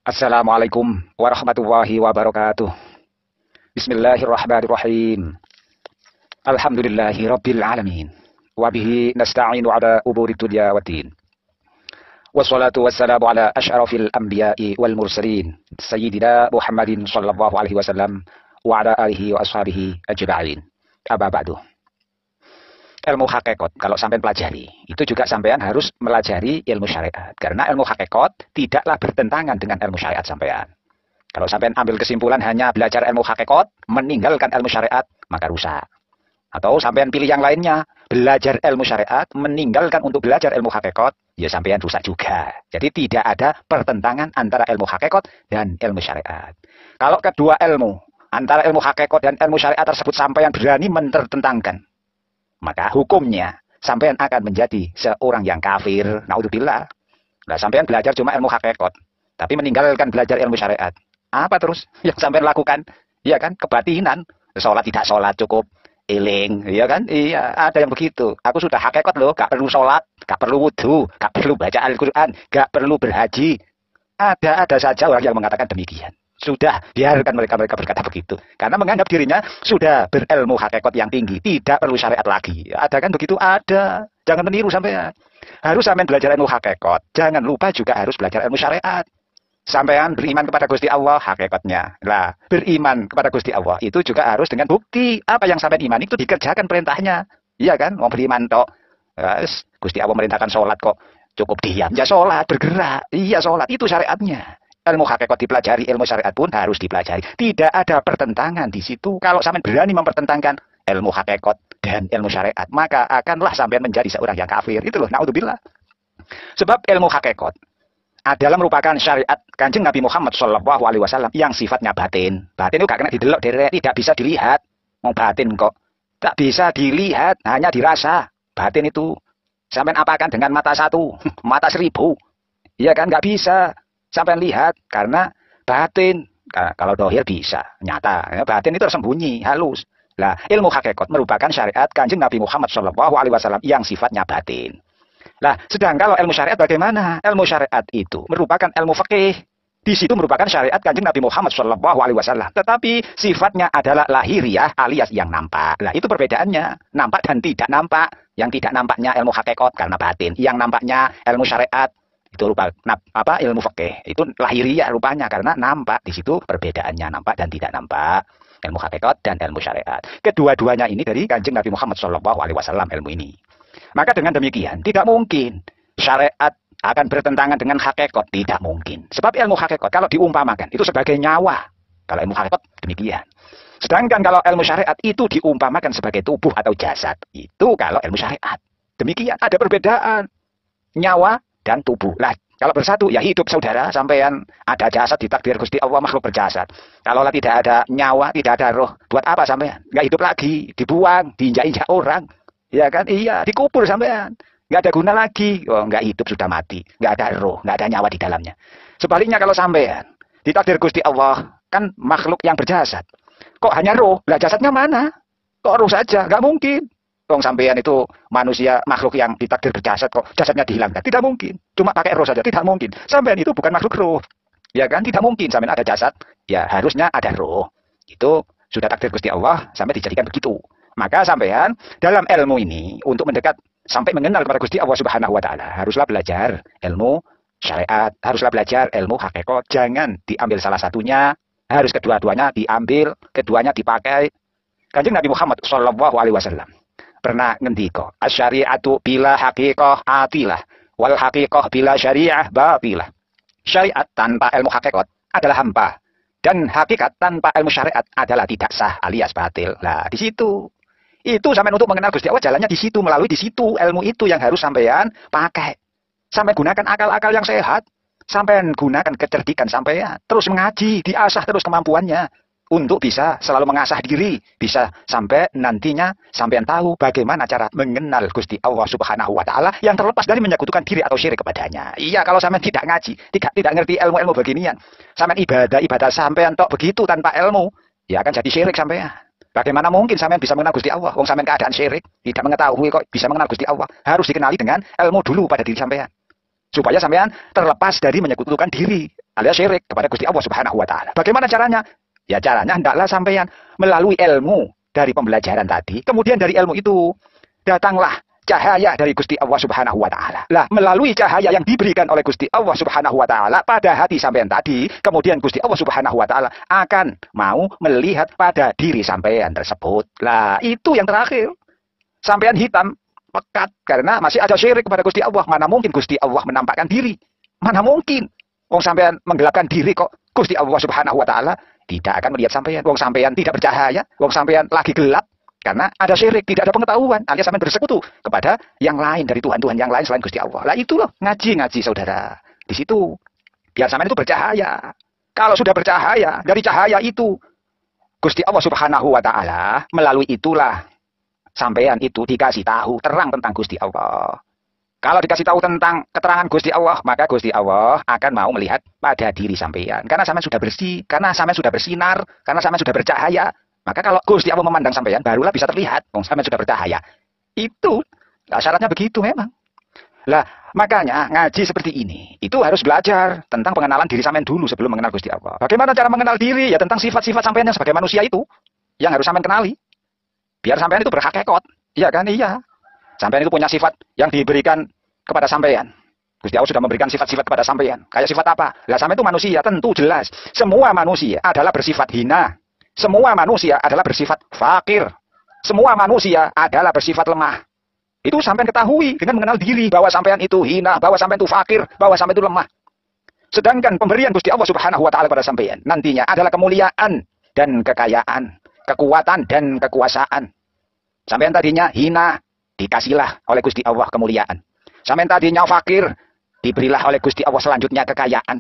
Assalamualaikum warahmatullahi wabarakatuh. Bismillahirrahmanirrahim. Alhamdulillahi rabbil alamin. Wabihi nasta'inu ala umuri dunya waddin. Wassalatu wassalamu ala asyrafil anbiya'i wal mursalin. Sayyidina Muhammadin sallallahu alaihi wasallam wa ala alihi wa ashabihi ajma'in. Amma ba'du. Ilmu hakikat, kalau sampean pelajari, itu juga sampean harus melajari ilmu syariat. Karena ilmu hakikat tidaklah bertentangan dengan ilmu syariat sampean. Kalau sampean ambil kesimpulan hanya belajar ilmu hakikat, meninggalkan ilmu syariat, maka rusak. Atau sampean pilih yang lainnya, belajar ilmu syariat, meninggalkan untuk belajar ilmu hakikat, ya sampean rusak juga. Jadi tidak ada pertentangan antara ilmu hakikat dan ilmu syariat. Kalau kedua ilmu, antara ilmu hakikat dan ilmu syariat tersebut sampean berani mentertentangkan, maka hukumnya sampean akan menjadi seorang yang kafir. Naudzubillah. Nah, sampean belajar cuma ilmu hakikat, tapi meninggalkan belajar ilmu syariat. Apa terus yang sampean lakukan? Iya kan? Kebatinan. Sholat tidak sholat, cukup eling. Iya kan? Iya, ada yang begitu. Aku sudah hakikat loh, gak perlu sholat, gak perlu wudhu, gak perlu baca Al-Quran, gak perlu berhaji. Ada saja orang yang mengatakan demikian. Sudah, biarkan mereka berkata begitu. Karena menganggap dirinya sudah berilmu hakikat yang tinggi. Tidak perlu syariat lagi. Ada kan begitu? Ada. Jangan meniru sampean. Harus sampean belajar ilmu hakikat. Jangan lupa juga harus belajar ilmu syariat. Sampean beriman kepada Gusti Allah, hakikatnya. Lah, beriman kepada Gusti Allah itu juga harus dengan bukti. Apa yang sampean iman itu dikerjakan perintahnya. Iya kan? Mau beriman tok. Gusti Allah merintahkan sholat kok. Cukup diam. Ya sholat, bergerak. Iya sholat. Itu syariatnya. Ilmu hakikat dipelajari, ilmu syariat pun harus dipelajari. Tidak ada pertentangan di situ. Kalau sampean berani mempertentangkan ilmu hakikat dan ilmu syariat, maka akanlah sampean menjadi seorang yang kafir. Itu loh, naudzubillah. Sebab ilmu hakikat adalah merupakan syariat Kanjeng Nabi Muhammad sallallahu alaihi wasallam yang sifatnya batin. Batin itu gak kena didelok, tidak bisa dilihat. Mau batin kok. Tak bisa dilihat, hanya dirasa. Batin itu sampean apakan dengan mata satu, mata 1000. Iya kan, nggak bisa sampai lihat karena batin. Kalau dohir bisa nyata, batin itu tersembunyi, halus. Lah, ilmu hakikat merupakan syariat Kanjeng Nabi Muhammad sallallahu alaihi wasallam yang sifatnya batin. Lah, sedang kalau ilmu syariat bagaimana? Ilmu syariat itu merupakan ilmu fikih. Di situ merupakan syariat Kanjeng Nabi Muhammad sallallahu alaihi wasallam, tetapi sifatnya adalah lahiriah alias yang nampak. Lah, itu perbedaannya, nampak dan tidak nampak. Yang tidak nampaknya ilmu hakikat karena batin, yang nampaknya ilmu syariat itu rupa ilmu fikih itu lahiriah rupanya karena nampak. Di situ perbedaannya nampak dan tidak nampak, ilmu hakikat dan ilmu syariat. Kedua-duanya ini dari Kanjeng Nabi Muhammad sallallahu alaihi wasallam ilmu ini. Maka dengan demikian tidak mungkin syariat akan bertentangan dengan hakikat, tidak mungkin. Sebab ilmu hakikat kalau diumpamakan itu sebagai nyawa. Kalau ilmu hakikat demikian. Sedangkan kalau ilmu syariat itu diumpamakan sebagai tubuh atau jasad. Itu kalau ilmu syariat. Demikian ada perbedaan nyawa dan tubuh. Lah, kalau bersatu ya hidup saudara, sampean ada jasad ditakdir Gusti Allah makhluk berjasad. Kalau tidak ada nyawa, tidak ada roh, buat apa sampean? Enggak hidup lagi, dibuang, diinjak-injak orang. Ya kan? Iya, dikubur sampean. Enggak ada guna lagi. Oh, enggak hidup sudah mati, enggak ada roh, enggak ada nyawa di dalamnya. Sebaliknya kalau sampean ditakdir Gusti Allah kan makhluk yang berjasad. Kok hanya roh? Lah jasadnya mana? Kok roh saja? Enggak mungkin. Wong sampean itu manusia makhluk yang ditakdir berjasad kok jasadnya dihilangkan. Tidak mungkin. Cuma pakai roh saja. Tidak mungkin. Sampean itu bukan makhluk roh. Ya kan? Tidak mungkin sampean ada jasad. Ya harusnya ada roh. Itu sudah takdir Gusti Allah sampai dijadikan begitu. Maka sampean dalam ilmu ini untuk mendekat sampai mengenal kepada Gusti Allah Subhanahu wa taala haruslah belajar ilmu syariat, haruslah belajar ilmu hakikat. Jangan diambil salah satunya, harus kedua-duanya diambil, keduanya dipakai. Kanjeng Nabi Muhammad sallallahu alaihi wasallam pernah ngendika, asyariatu bila haqiqah atilah, wal haqiqah bila syariah batilah. Syariat tanpa ilmu hakikat adalah hampa, dan hakikat tanpa ilmu syariat adalah tidak sah alias batil. Lah, di situ. Itu sampai untuk mengenal Gusti Allah jalannya di situ, melalui di situ. Ilmu itu yang harus sampean pakai. Sampai gunakan akal-akal yang sehat. Sampai gunakan kecerdikan sampean. Terus mengaji, diasah terus kemampuannya. Untuk bisa selalu mengasah diri, bisa sampai nantinya sampean tahu bagaimana cara mengenal Gusti Allah Subhanahu wa taala yang terlepas dari menyekutukan diri atau syirik kepadanya. Iya, kalau sampean tidak ngaji, tidak ngerti ilmu-ilmu beginian, sampean ibadah sampean tok begitu tanpa ilmu, ya akan jadi syirik sampean. Bagaimana mungkin sampean bisa mengenal Gusti Allah? Wong sampean keadaan syirik, tidak mengetahui kok bisa mengenal Gusti Allah. Harus dikenali dengan ilmu dulu pada diri sampean. Supaya sampean terlepas dari menyekutukan diri alias syirik kepada Gusti Allah Subhanahu wa taala. Bagaimana caranya? Ya caranya hendaklah sampean melalui ilmu dari pembelajaran tadi, kemudian dari ilmu itu datanglah cahaya dari Gusti Allah Subhanahu wa taala. Lah, melalui cahaya yang diberikan oleh Gusti Allah Subhanahu wa taala pada hati sampean tadi, kemudian Gusti Allah Subhanahu wa taala akan mau melihat pada diri sampean tersebut. Lah, itu yang terakhir. Sampean hitam pekat karena masih ada syirik kepada Gusti Allah. Mana mungkin Gusti Allah menampakkan diri? Mana mungkin? Wong sampean menggelapkan diri kok. Gusti Allah Subhanahu wa taala tidak akan melihat sampean. Wong sampean tidak bercahaya, wong sampean lagi gelap karena ada syirik, tidak ada pengetahuan, alias sampean bersekutu kepada yang lain dari Tuhan-Tuhan yang lain selain Gusti Allah. Lah itu loh, ngaji saudara. Di situ biar sampean itu bercahaya. Kalau sudah bercahaya, dari cahaya itu Gusti Allah Subhanahu wa taala melalui itulah sampean itu dikasih tahu terang tentang Gusti Allah. Kalau dikasih tahu tentang keterangan Gusti Allah, maka Gusti Allah akan mau melihat pada diri sampean. Karena sampean sudah bersih, karena sampean sudah bersinar, karena sampean sudah bercahaya. Maka kalau Gusti Allah memandang sampean, barulah bisa terlihat. Sampean sudah bercahaya. Itu syaratnya begitu memang. Lah, makanya ngaji seperti ini, itu harus belajar tentang pengenalan diri sampean dulu sebelum mengenal Gusti Allah. Bagaimana cara mengenal diri? Ya tentang sifat-sifat sampean yang sebagai manusia itu, yang harus sampean kenali. Biar sampean itu berhakikat. Iya kan? Iya. Sampean itu punya sifat yang diberikan kepada sampean. Gusti Allah sudah memberikan sifat-sifat kepada sampean. Kayak sifat apa? Lah sampean itu manusia, tentu jelas. Semua manusia adalah bersifat hina. Semua manusia adalah bersifat fakir. Semua manusia adalah bersifat lemah. Itu sampean ketahui dengan mengenal diri bahwa sampean itu hina, bahwa sampean itu fakir, bahwa sampean itu lemah. Sedangkan pemberian Gusti Allah Subhanahu wa taala pada sampean nantinya adalah kemuliaan dan kekayaan, kekuatan dan kekuasaan. Sampean tadinya hina, dikasihlah oleh Gusti Allah kemuliaan. Sampean tadinya fakir, diberilah oleh Gusti Allah selanjutnya kekayaan.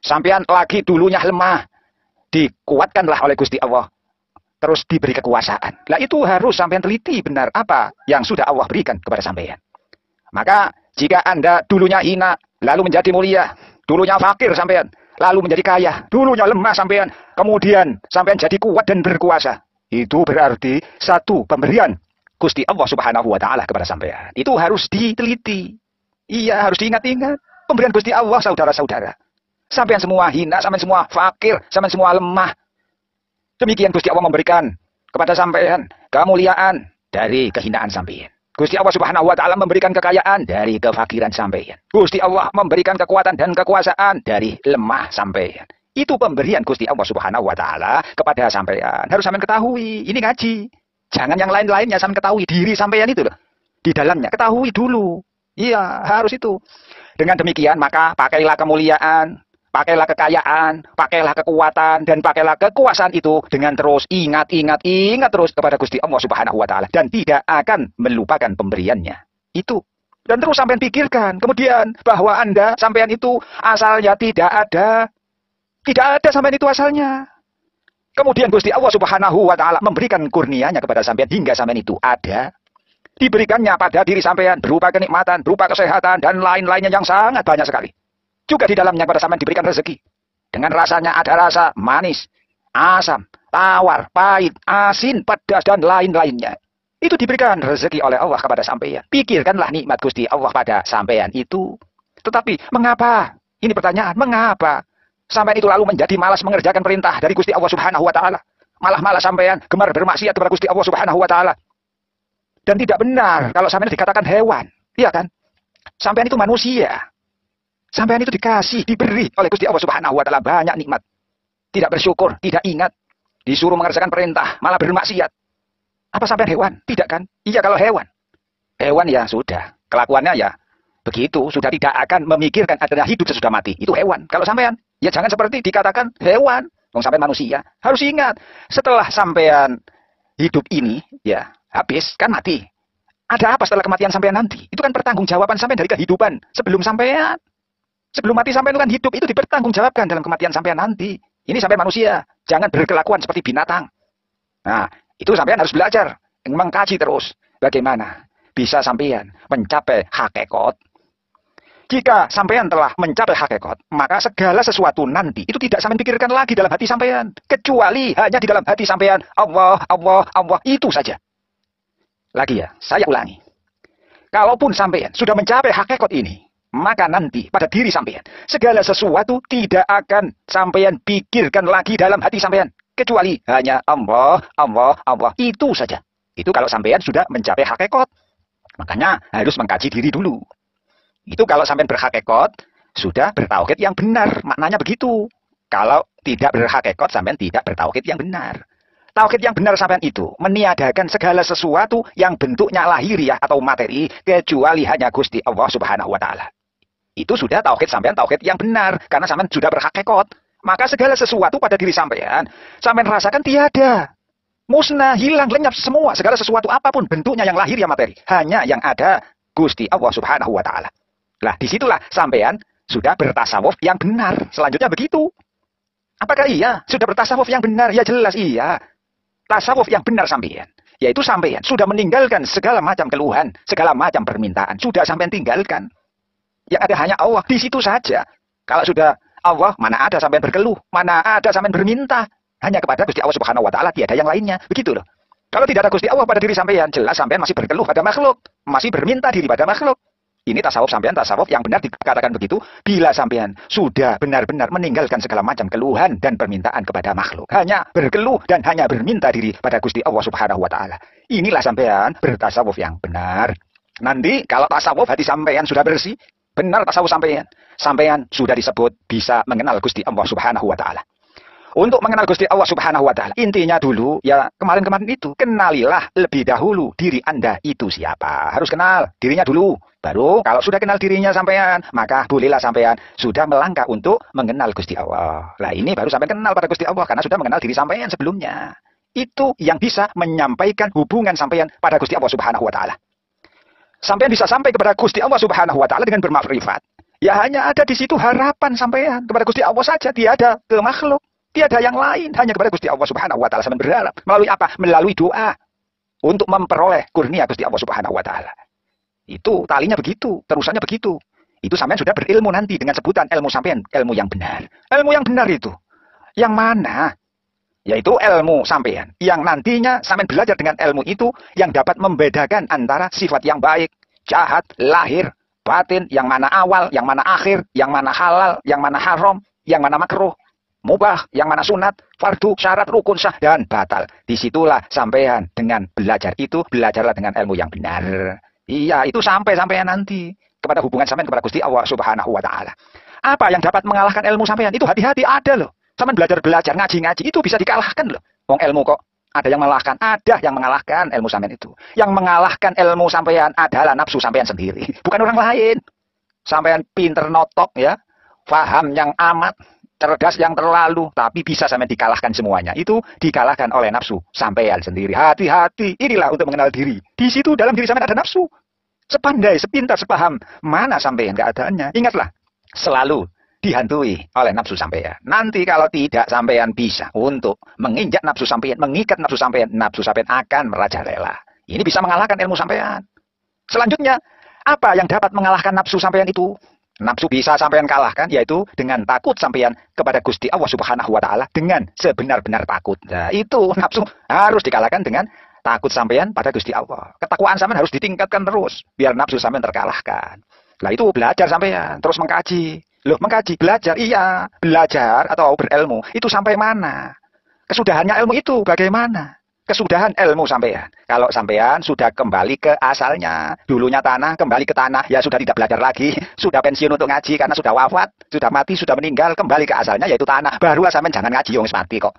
Sampean lagi dulunya lemah, dikuatkanlah oleh Gusti Allah, terus diberi kekuasaan. Lah itu harus sampean teliti benar apa yang sudah Allah berikan kepada sampean. Maka jika Anda dulunya hina, lalu menjadi mulia, dulunya fakir sampean, lalu menjadi kaya, dulunya lemah sampean, kemudian sampean jadi kuat dan berkuasa. Itu berarti satu pemberian Gusti Allah Subhanahu wa taala kepada sampean. Itu harus diteliti. Iya, harus diingat-ingat. Pemberian Gusti Allah, saudara-saudara. Sampean semua hina, sampean semua fakir, sampean semua lemah. Demikian Gusti Allah memberikan kepada sampean kemuliaan dari kehinaan sampean. Gusti Allah Subhanahu wa taala memberikan kekayaan dari kefakiran sampean. Gusti Allah memberikan kekuatan dan kekuasaan dari lemah sampean. Itu pemberian Gusti Allah Subhanahu wa taala kepada sampean. Harus sampean ketahui, ini ngaji. Jangan yang lain-lainnya, sampean ketahui diri sampean itu loh. Di dalamnya ketahui dulu. Iya, harus itu. Dengan demikian maka pakailah kemuliaan, pakailah kekayaan, pakailah kekuatan, dan pakailah kekuasaan itu dengan terus ingat terus kepada Gusti Allah Subhanahu wa taala dan tidak akan melupakan pemberiannya. Itu. Dan terus sampean pikirkan kemudian bahwa Anda sampean itu asalnya tidak ada. Tidak ada sampean itu asalnya. Kemudian Gusti Allah Subhanahu wa taala memberikan kurnianya kepada sampean hingga sampean itu ada. Diberikannya pada diri sampean berupa kenikmatan, berupa kesehatan dan lain-lainnya yang sangat banyak sekali. Juga di dalamnya kepada sampean diberikan rezeki. Dengan rasanya ada rasa manis, asam, tawar, pahit, asin, pedas dan lain-lainnya. Itu diberikan rezeki oleh Allah kepada sampean. Pikirkanlah nikmat Gusti Allah pada sampean itu. Tetapi mengapa? Ini pertanyaan, mengapa sampean itu lalu menjadi malas mengerjakan perintah dari Gusti Allah Subhanahu wa taala? Malah sampean gemar bermaksiat kepada Gusti Allah Subhanahu wa taala. Dan tidak benar kalau sampean dikatakan hewan. Iya kan? Sampean itu manusia. Sampean itu dikasih, diberi oleh Gusti Allah Subhanahu wa taala banyak nikmat. Tidak bersyukur, tidak ingat, disuruh mengerjakan perintah, malah bermaksiat. Apa sampean hewan? Tidak kan? Iya kalau hewan. Hewan ya sudah, kelakuannya ya begitu, sudah tidak akan memikirkan adanya hidup sesudah mati. Itu hewan. Kalau sampean, ya jangan seperti dikatakan hewan. Wong sampean manusia. Harus ingat, setelah sampean hidup ini, ya habis, kan mati. Ada apa setelah kematian sampean nanti? Itu kan pertanggungjawaban sampean dari kehidupan sebelum sampean. Sebelum mati sampean itu kan hidup, itu dipertanggungjawabkan dalam kematian sampean nanti. Ini sampean manusia, jangan berkelakuan seperti binatang. Nah, itu sampean harus belajar, mengkaji terus bagaimana bisa sampean mencapai hakikat. Jika sampean telah mencapai hakikat, maka segala sesuatu nanti itu tidak sampean pikirkan lagi dalam hati sampean, kecuali hanya di dalam hati sampean Allah, Allah, Allah, itu saja. Lagi ya, saya ulangi. Kalaupun sampean sudah mencapai hakikat ini, maka nanti pada diri sampean segala sesuatu tidak akan sampean pikirkan lagi dalam hati sampean, kecuali hanya Allah, Allah, Allah, itu saja. Itu kalau sampean sudah mencapai hakikat. Makanya harus mengkaji diri dulu. Itu kalau sampean berhakikat, sudah bertauhid yang benar, maknanya begitu. Kalau tidak berhakikat, sampean tidak bertauhid yang benar. Tauhid yang benar sampean itu meniadakan segala sesuatu yang bentuknya lahiriah atau materi, kecuali hanya Gusti Allah Subhanahu wa Ta'ala. Itu sudah tauhid sampean, tauhid yang benar, karena sampean sudah berhakikat. Maka segala sesuatu pada diri sampean rasakan tiada, musnah, hilang, lenyap semua, segala sesuatu apapun bentuknya yang lahiriah materi, hanya yang ada Gusti Allah Subhanahu wa Ta'ala. Lah disitulah sampean sudah bertasawuf yang benar. Selanjutnya begitu. Apakah iya sudah bertasawuf yang benar? Ya jelas iya. Tasawuf yang benar sampean, yaitu sampean sudah meninggalkan segala macam keluhan, segala macam permintaan, sudah sampean tinggalkan. Yang ada hanya Allah, di situ saja. Kalau sudah Allah, mana ada sampean berkeluh, mana ada sampean berminta, hanya kepada Gusti Allah Subhanahu wa Ta'ala, tiada yang lainnya. Begitu loh. Kalau tidak ada Gusti Allah pada diri sampean, jelas sampean masih berkeluh pada makhluk, masih berminta diri pada makhluk. Ini tasawuf sampean, tasawuf yang benar dikatakan begitu, bila sampean sudah benar-benar meninggalkan segala macam keluhan dan permintaan kepada makhluk. Hanya berkeluh dan hanya berminta diri pada Gusti Allah Subhanahu wa Ta'ala. Inilah sampean bertasawuf yang benar. Nanti kalau tasawuf hati sampean sudah bersih, benar tasawuf sampean, sampean sudah disebut bisa mengenal Gusti Allah Subhanahu wa Ta'ala. Untuk mengenal Gusti Allah Subhanahu wa Ta'ala, intinya dulu, ya kemarin-kemarin itu, kenalilah lebih dahulu diri Anda itu siapa. Harus kenal dirinya dulu. Baru kalau sudah kenal dirinya sampean, maka bolehlah sampean sudah melangkah untuk mengenal Gusti Allah. Lah ini baru sampean kenal pada Gusti Allah, karena sudah mengenal diri sampean sebelumnya. Itu yang bisa menyampaikan hubungan sampean pada Gusti Allah Subhanahu wa Ta'ala. Sampean bisa sampai kepada Gusti Allah Subhanahu wa Ta'ala dengan bermakrifat. Ya hanya ada di situ harapan sampean kepada Gusti Allah saja, tiada ke makhluk. Tiada yang lain, hanya kepada Gusti Allah Subhanahu wa Ta'ala sampean berharap. Melalui apa? Melalui doa untuk memperoleh kurnia Gusti Allah Subhanahu wa Ta'ala. Itu talinya begitu, terusannya begitu. Itu sampean sudah berilmu nanti dengan sebutan ilmu sampean, ilmu yang benar. Ilmu yang benar itu yang mana? Yaitu ilmu sampean yang nantinya sampean belajar dengan ilmu itu yang dapat membedakan antara sifat yang baik, jahat, lahir, batin, yang mana awal, yang mana akhir, yang mana halal, yang mana haram, yang mana makruh, mubah, yang mana sunat, fardu, syarat, rukun, sah, dan batal. Disitulah sampean dengan belajar itu, belajarlah dengan ilmu yang benar. Iya, itu sampean nanti kepada hubungan sampean kepada Gusti Allah Subhanahu wa Ta'ala. Apa yang dapat mengalahkan ilmu sampean? Itu hati-hati ada loh. Sampean belajar-belajar, ngaji-ngaji, itu bisa dikalahkan loh. Wong ilmu kok ada yang mengalahkan, ada yang mengalahkan ilmu sampean itu. Yang mengalahkan ilmu sampean adalah nafsu sampean sendiri, bukan orang lain. Sampean pinter notok ya, faham yang amat, cerdas yang terlalu, tapi bisa sampai dikalahkan semuanya. Itu dikalahkan oleh nafsu sampean sendiri. Hati-hati, inilah untuk mengenal diri. Di situ dalam diri sampean ada nafsu. Sepandai, sepintar, sepaham mana sampean keadaannya. Ingatlah, selalu dihantui oleh nafsu sampean. Nanti kalau tidak sampean bisa untuk menginjak nafsu sampean, mengikat nafsu sampean akan merajalela. Ini bisa mengalahkan ilmu sampean. Selanjutnya, apa yang dapat mengalahkan nafsu sampean itu? Nafsu bisa sampean kalahkan, yaitu dengan takut sampean kepada Gusti Allah Subhanahu wa Ta'ala dengan sebenar-benar takut. Nah, itu nafsu harus dikalahkan dengan takut sampean pada Gusti Allah. Ketakwaan sampean harus ditingkatkan terus biar nafsu sampean terkalahkan. Lah itu belajar sampean, terus mengkaji. Loh, mengkaji, belajar, iya, belajar atau berilmu itu sampai mana? Kesudahannya ilmu itu bagaimana? Kesudahan ilmu sampean. Kalau sampean sudah kembali ke asalnya, dulunya tanah, kembali ke tanah, ya sudah tidak belajar lagi, sudah pensiun untuk ngaji karena sudah wafat, sudah mati, sudah meninggal, kembali ke asalnya yaitu tanah. Baru sampean jangan ngaji, wong mati kok.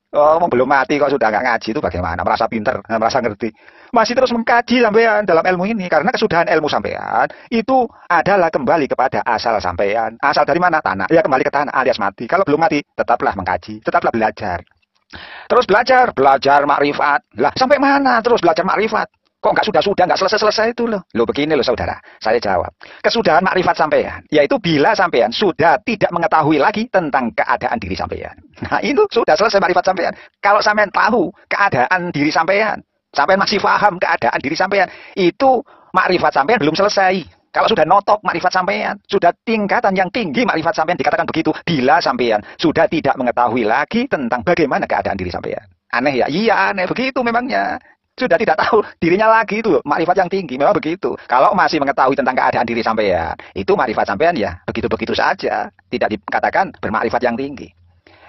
Oh, belum mati kok sudah nggak ngaji, itu bagaimana? Merasa pinter, merasa ngerti. Masih terus mengkaji sampean dalam ilmu ini, karena kesudahan ilmu sampean itu adalah kembali kepada asal sampean. Asal dari mana? Tanah. Ya kembali ke tanah alias mati. Kalau belum mati, tetaplah mengkaji, tetaplah belajar. Terus belajar makrifat. Lah, sampai mana terus belajar makrifat? Kok nggak sudah nggak selesai itu loh. Loh begini loh saudara, saya jawab. Kesudahan makrifat sampean, yaitu bila sampean sudah tidak mengetahui lagi tentang keadaan diri sampean. Nah, itu sudah selesai makrifat sampean. Kalau sampean tahu keadaan diri sampean, sampean masih paham keadaan diri sampean, itu makrifat sampean belum selesai. Kalau sudah notok makrifat sampean, sudah tingkatan yang tinggi makrifat sampean, dikatakan begitu bila sampean sudah tidak mengetahui lagi tentang bagaimana keadaan diri sampean. Aneh ya? Iya aneh, begitu memangnya. Sudah tidak tahu dirinya lagi itu loh, makrifat yang tinggi. Memang begitu. Kalau masih mengetahui tentang keadaan diri sampean, itu makrifat sampean ya begitu-begitu saja. Tidak dikatakan bermakrifat yang tinggi.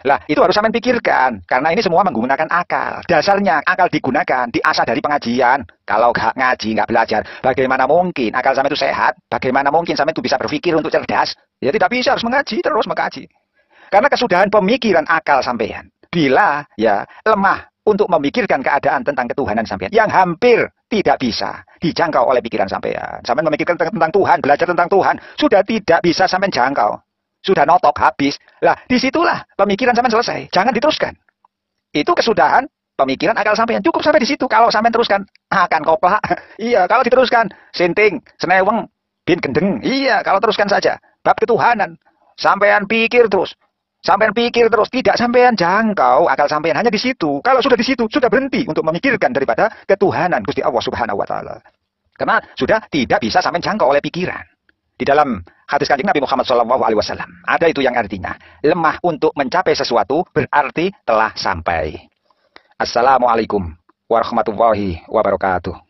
Lah, itu harus sampean pikirkan. Karena ini semua menggunakan akal. Dasarnya akal digunakan, diasah dari pengajian. Kalau nggak ngaji, nggak belajar, bagaimana mungkin akal sampean itu sehat? Bagaimana mungkin sampean itu bisa berpikir untuk cerdas? Ya tidak bisa, harus mengaji, terus mengkaji. Karena kesudahan pemikiran akal sampean. Bila ya lemah untuk memikirkan keadaan tentang ketuhanan sampean yang hampir tidak bisa dijangkau oleh pikiran sampean. Sampean memikirkan tentang Tuhan, belajar tentang Tuhan, sudah tidak bisa sampean jangkau. Sudah notok habis. Lah, disitulah pemikiran sampean selesai. Jangan diteruskan. Itu kesudahan pemikiran akal sampean. Cukup sampai di situ. Kalau sampean teruskan akan koplak. Iya, kalau diteruskan senting, seneweng, bin gendeng. Iya, kalau teruskan saja bab ketuhanan. Sampean pikir terus. Sampean pikir terus, tidak sampean jangkau akal sampean hanya di situ. Kalau sudah di situ, sudah berhenti untuk memikirkan daripada ketuhanan Gusti Allah Subhanahu wa taala. Karena sudah tidak bisa sampean jangkau oleh pikiran. Di dalam hadis Kanjeng Nabi Muhammad SAW ada itu yang artinya lemah untuk mencapai sesuatu berarti telah sampai. Assalamualaikum warahmatullahi wabarakatuh.